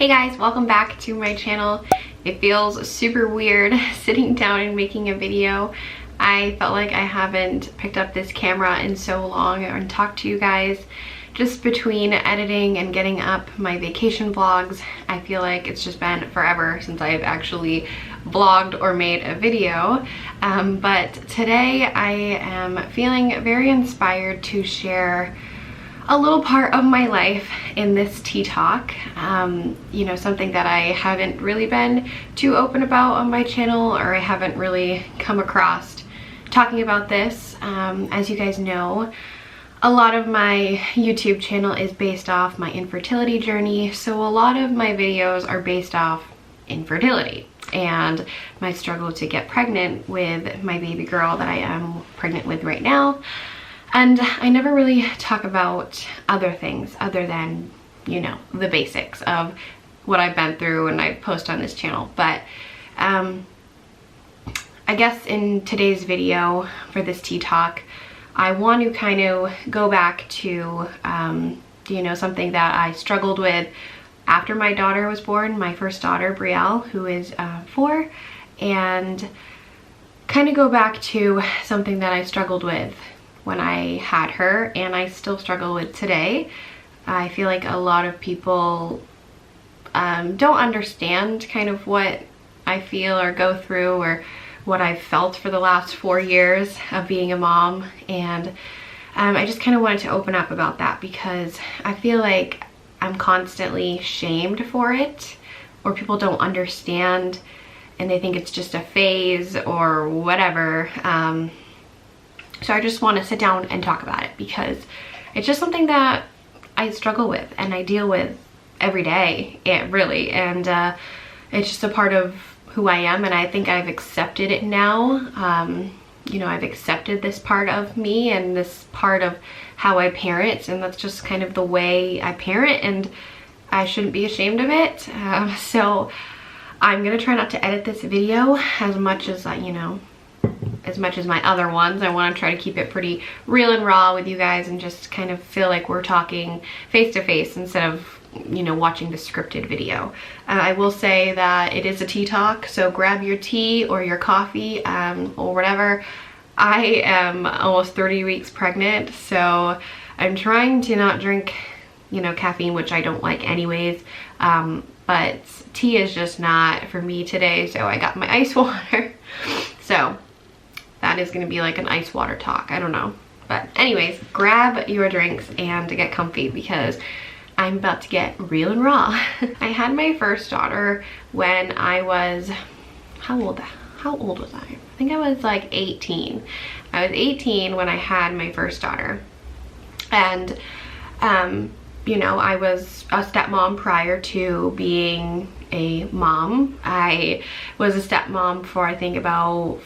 Hey guys, welcome back to my channel. It feels super weird sitting down and making a video. I felt like I haven't picked up this camera in so long and talked to you guys. Just between editing and getting up my vacation vlogs, I feel like it's just been forever since I've actually vlogged or made a video. But today I am feeling very inspired to share a little part of my life in this tea talk. You know, something that I haven't really been too open about on my channel, or I haven't really come across talking about this. As you guys know, a lot of my YouTube channel is based off my infertility journey, so a lot of my videos are based off infertility and my struggle to get pregnant with my baby girl that I am pregnant with right now. And I never really talk about other things other than, you know, the basics of what I've been through and I post on this channel. But I guess in today's video for this tea talk, I want to kind of go back to, you know, something that I struggled with after my daughter was born, my first daughter, Brielle, who is 4, and kind of go back to something that I struggled with when I had her and I still struggle with today. I feel like a lot of people don't understand kind of what I feel or go through or what I've felt for the last 4 years of being a mom, and I just kind of wanted to open up about that because I feel like I'm constantly shamed for it, or people don't understand and they think it's just a phase or whatever. So I just want to sit down and talk about it because it's just something that I struggle with and I deal with every day, and it's just a part of who I am, and I think I've accepted it now. You know, I've accepted this part of me and this part of how I parent, and that's just kind of the way I parent, and I shouldn't be ashamed of it. So I'm gonna try not to edit this video as much as you know, as much as my other ones. I want to try to keep it pretty real and raw with you guys and just kind of feel like we're talking face to face instead of, you know, watching the scripted video. I will say that it is a tea talk, so grab your tea or your coffee or whatever. I am almost 30 weeks pregnant, so I'm trying to not drink, you know, caffeine, which I don't like anyways, but tea is just not for me today, so I got my ice water. So that is going to be like an ice water talk, I don't know. But anyways, grab your drinks and get comfy because I'm about to get real and raw. I had my first daughter when I was, how old was I? I think I was like 18. I was 18 when I had my first daughter. And, you know, I was a stepmom prior to being a mom. I was a stepmom for I think about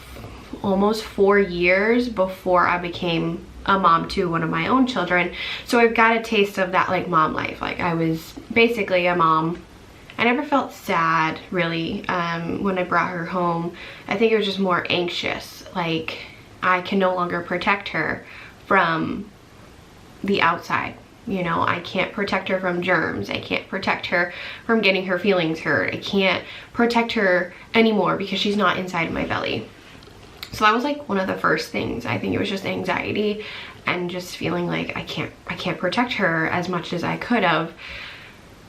almost 4 years before I became a mom to one of my own children. So I've got a taste of that like mom life. Like I was basically a mom. I never felt sad really when I brought her home. I think it was just more anxious. Like I can no longer protect her from the outside. You know, I can't protect her from germs. I can't protect her from getting her feelings hurt. I can't protect her anymore because she's not inside my belly. So that was like one of the first things. I think it was just anxiety and just feeling like I can't protect her as much as I could have.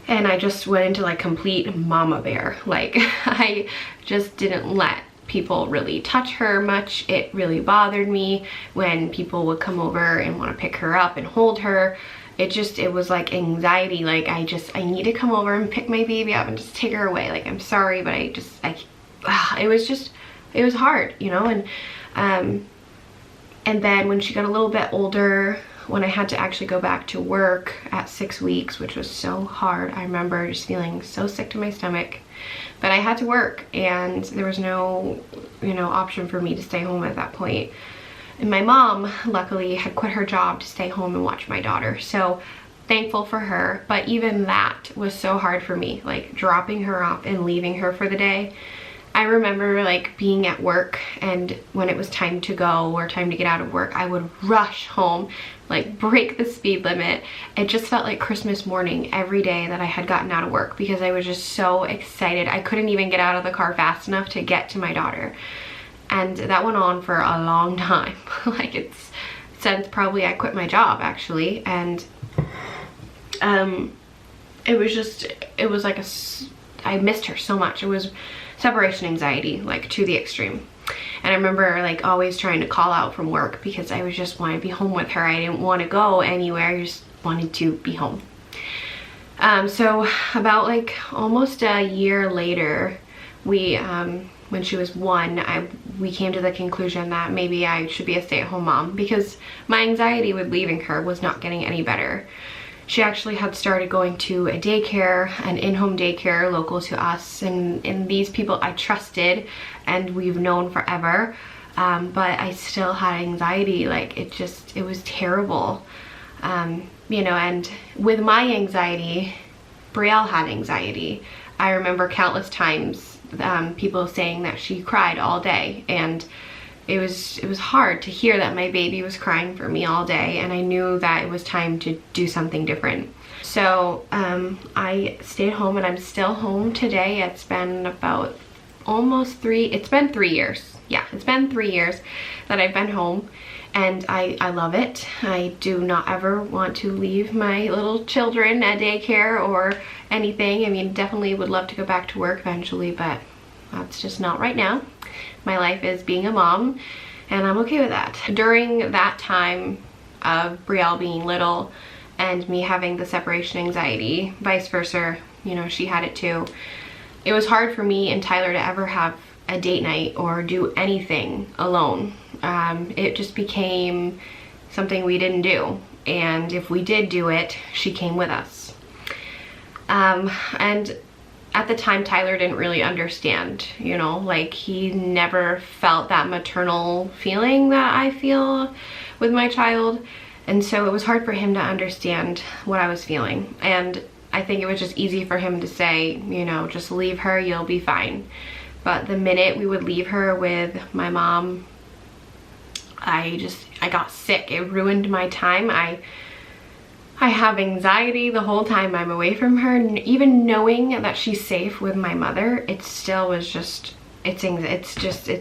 And I just went into like complete mama bear. Like I just didn't let people really touch her much. It really bothered me when people would come over and want to pick her up and hold her. It was like anxiety. Like I need to come over and pick my baby up and just take her away. Like I'm sorry, but it was hard, you know. And then when she got a little bit older, when I had to actually go back to work at 6 weeks, which was so hard, I remember just feeling so sick to my stomach, but I had to work and there was no, you know, option for me to stay home at that point. And my mom luckily had quit her job to stay home and watch my daughter, so thankful for her. But even that was so hard for me, like dropping her off and leaving her for the day. I remember like being at work, and when it was time to go or time to get out of work, I would rush home, like break the speed limit. It just felt like Christmas morning every day that I had gotten out of work, because I was just so excited. I couldn't even get out of the car fast enough to get to my daughter. And that went on for a long time. Like, it's since probably I quit my job actually. And it was like I missed her so much. It was separation anxiety, like to the extreme. And I remember like always trying to call out from work because I was just wanted to be home with her. I didn't want to go anywhere. I just wanted to be home. So about like almost a year later, when she was 1, we came to the conclusion that maybe I should be a stay-at-home mom, because my anxiety with leaving her was not getting any better. She actually had started going to a daycare, an in-home daycare local to us, and these people I trusted and we've known forever, but I still had anxiety. Like, it was terrible, you know. And with my anxiety, Brielle had anxiety. I remember countless times people saying that she cried all day, and it was hard to hear that my baby was crying for me all day, and I knew that it was time to do something different. So I stayed home, and I'm still home today. It's been about it's been 3 years. Yeah, it's been 3 years that I've been home, and I love it. I do not ever want to leave my little children at daycare or anything. I mean, definitely would love to go back to work eventually, but that's just not right now. My life is being a mom, and I'm okay with that. During that time of Brielle being little and me having the separation anxiety, vice versa, you know, she had it too. It was hard for me and Tyler to ever have a date night or do anything alone. It just became something we didn't do, and if we did do it, she came with us. And at the time, Tyler didn't really understand, you know, like he never felt that maternal feeling that I feel with my child. And so it was hard for him to understand what I was feeling. And I think it was just easy for him to say, you know, just leave her, you'll be fine. But the minute we would leave her with my mom, I got sick. It ruined my time. I have anxiety the whole time I'm away from her, and even knowing that she's safe with my mother, it still was just, it's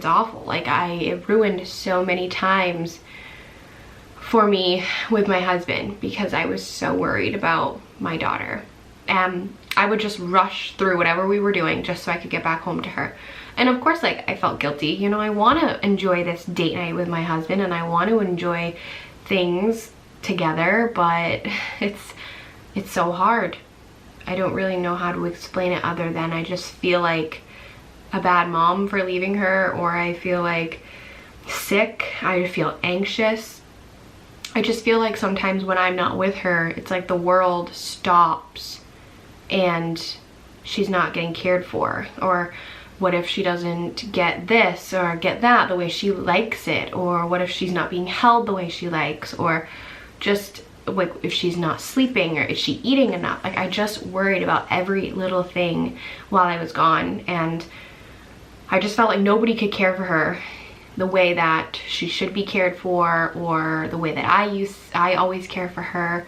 awful. Like, it ruined so many times for me with my husband because I was so worried about my daughter. I would just rush through whatever we were doing just so I could get back home to her. And of course, like, I felt guilty. You know, I want to enjoy this date night with my husband, and I want to enjoy things together, but it's so hard. I don't really know how to explain it other than I just feel like a bad mom for leaving her, or I feel like sick, I feel anxious. I just feel like sometimes when I'm not with her, it's like the world stops and she's not getting cared for. Or what if she doesn't get this or get that the way she likes it? Or what if she's not being held the way she likes? Or just like if she's not sleeping, or is she eating enough? Like, I just worried about every little thing while I was gone, and I just felt like nobody could care for her the way that she should be cared for, or the way that I always care for her.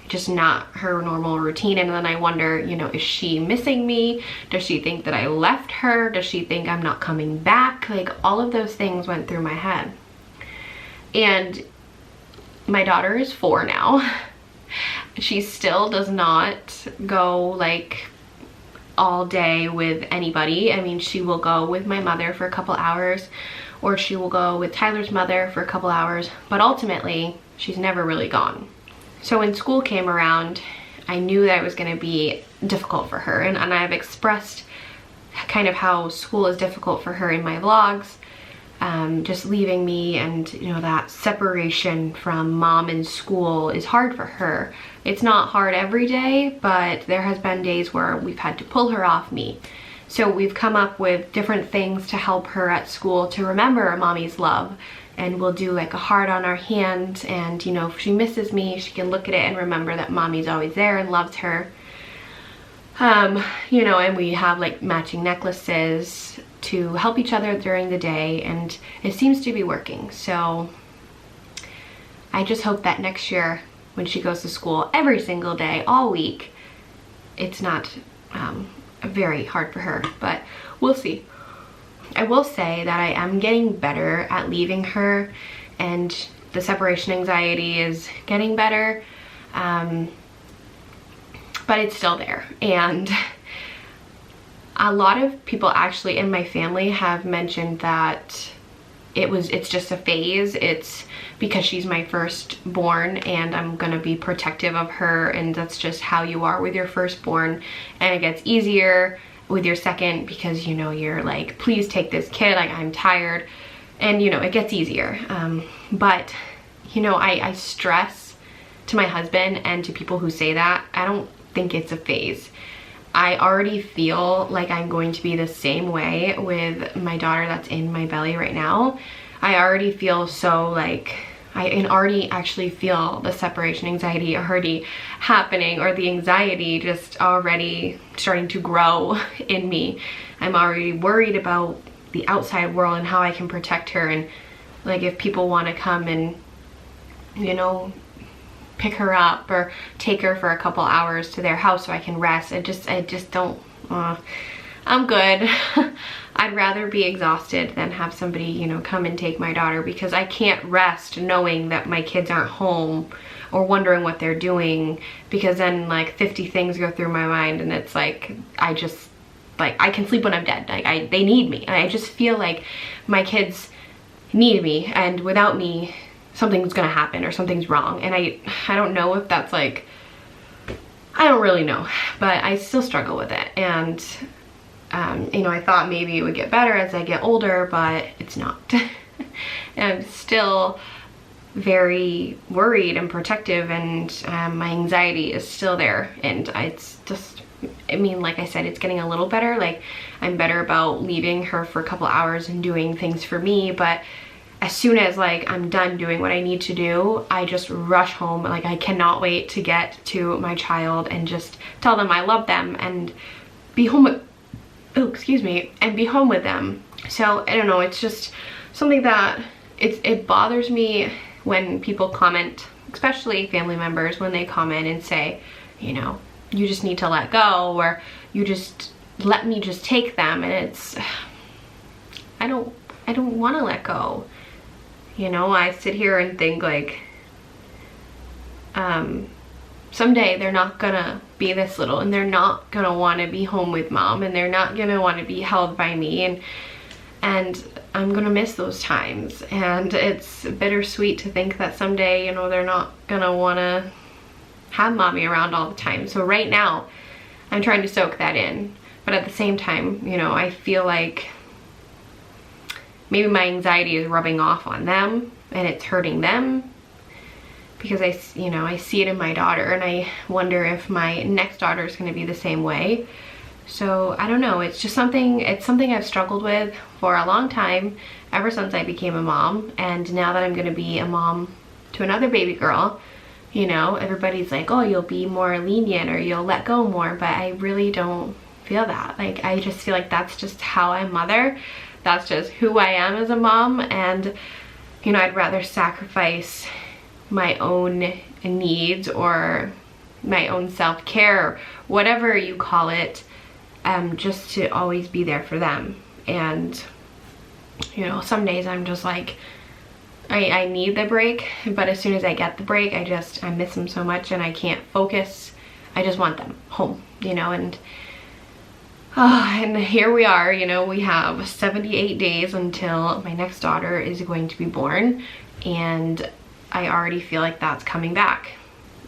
Just not her normal routine. And then I wonder, you know, is she missing me? Does she think that I left her? Does she think I'm not coming back? Like, all of those things went through my head. And my daughter is 4 now. She still does not go like all day with anybody. I mean, she will go with my mother for a couple hours, or she will go with Tyler's mother for a couple hours, but ultimately she's never really gone. So when school came around, I knew that it was going to be difficult for her, and I've expressed kind of how school is difficult for her in my vlogs. Just leaving me, and you know, that separation from mom and school is hard for her. It's not hard every day, but there has been days where we've had to pull her off me. So we've come up with different things to help her at school to remember mommy's love. And we'll do like a heart on our hand, and you know, if she misses me, she can look at it and remember that mommy's always there and loves her. You know, and we have like matching necklaces to help each other during the day, and it seems to be working. So I just hope that next year when she goes to school every single day, all week, it's not very hard for her, but we'll see. I will say that I am getting better at leaving her, and the separation anxiety is getting better, but it's still there. And a lot of people actually in my family have mentioned that it's just a phase. It's because she's my firstborn and I'm gonna be protective of her, and that's just how you are with your firstborn, and it gets easier with your second because, you know, you're like, please take this kid, like, I'm tired, and you know, it gets easier. But you know, I stress to my husband and to people who say that, I don't think it's a phase. I already feel like I'm going to be the same way with my daughter that's in my belly right now. I already feel so like, I can already actually feel the separation anxiety already happening, or the anxiety just already starting to grow in me. I'm already worried about the outside world and how I can protect her, and like if people want to come and, you know, pick her up or take her for a couple hours to their house so I can rest. I just don't, I'm good. I'd rather be exhausted than have somebody, you know, come and take my daughter, because I can't rest knowing that my kids aren't home or wondering what they're doing, because then like 50 things go through my mind, and it's like, I can sleep when I'm dead. Like they need me. I just feel like my kids need me, and without me, something's gonna happen or something's wrong. And I don't know if that's like, I don't really know, but I still struggle with it. And you know, I thought maybe it would get better as I get older, but it's not. And I'm still very worried and protective, and my anxiety is still there. And it's just, I mean, like I said, it's getting a little better. Like, I'm better about leaving her for a couple hours and doing things for me, but as soon as like I'm done doing what I need to do, I just rush home. Like, I cannot wait to get to my child and just tell them I love them and be home with, and be home with them. So I don't know, it's just something that it bothers me when people comment, especially family members, when they comment and say, you know, you just need to let go, or you just let me just take them. And it's, I don't want to let go. You know, I sit here and think like, someday they're not gonna be this little, and they're not gonna want to be home with mom, and they're not gonna want to be held by me, and I'm gonna miss those times. And it's bittersweet to think that someday, you know, they're not gonna want to have mommy around all the time. So right now I'm trying to soak that in, but at the same time, you know, I feel like maybe my anxiety is rubbing off on them and it's hurting them, because I see it in my daughter, and I wonder if my next daughter is going to be the same way. So I don't know, it's just something I've struggled with for a long time, ever since I became a mom. And now that I'm going to be a mom to another baby girl, you know, everybody's like, oh, you'll be more lenient or you'll let go more, but I really don't feel that. Like, I just feel like that's just how I mother. That's just who I am as a mom. And, you know, I'd rather sacrifice my own needs or my own self-care, whatever you call it, just to always be there for them. And, you know, some days I'm just like, I need the break, but as soon as I get the break, I miss them so much and I can't focus. I just want them home, you know. And here we are, you know, we have 78 days until my next daughter is going to be born, and I already feel like that's coming back.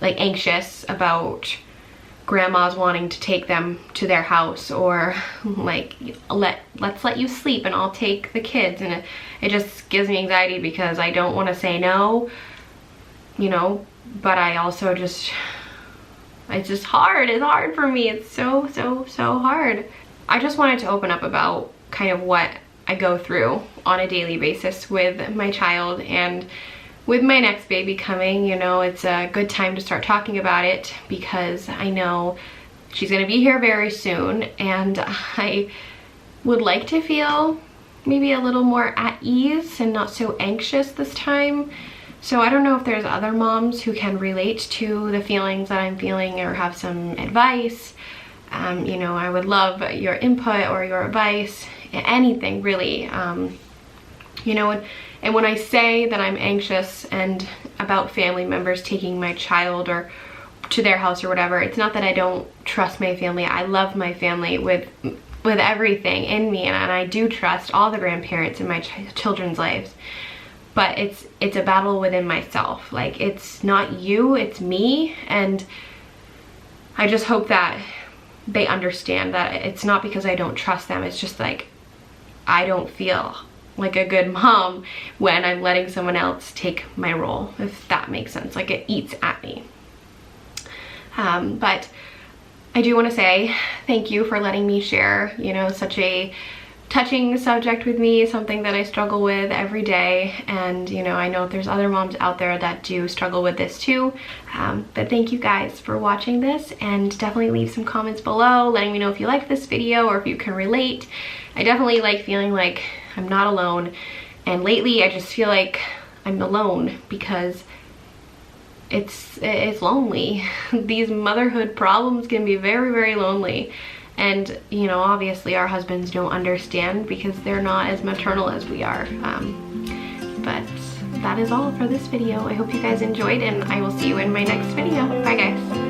Like, anxious about grandmas wanting to take them to their house, or like, let's let you sleep and I'll take the kids. And it just gives me anxiety because I don't want to say no, you know, but I also just, it's just hard. It's hard for me. It's so hard. I just wanted to open up about kind of what I go through on a daily basis with my child, and with my next baby coming, you know, it's a good time to start talking about it, because I know she's gonna be here very soon, and I would like to feel maybe a little more at ease and not so anxious this time. So I don't know if there's other moms who can relate to the feelings that I'm feeling or have some advice. You know, I would love your input or your advice, anything really. You know, and when I say that I'm anxious and about family members taking my child or to their house or whatever, it's not that I don't trust my family. I love my family with everything in me, and I do trust all the grandparents in my children's lives. But it's a battle within myself. Like, it's not you, it's me, and I just hope that they understand that it's not because I don't trust them. It's just like I don't feel like a good mom when I'm letting someone else take my role, if that makes sense. Like, it eats at me. But I do want to say thank you for letting me share, you know, such a touching subject with me, something that I struggle with every day. And, you know, I know there's other moms out there that do struggle with this too. But thank you guys for watching this, and definitely leave some comments below letting me know if you like this video or if you can relate. I definitely like feeling like I'm not alone. And lately I just feel like I'm alone because it's lonely. These motherhood problems can be very, very lonely. And, you know, obviously our husbands don't understand because they're not as maternal as we are. But that is all for this video. I hope you guys enjoyed, and I will see you in my next video. Bye guys.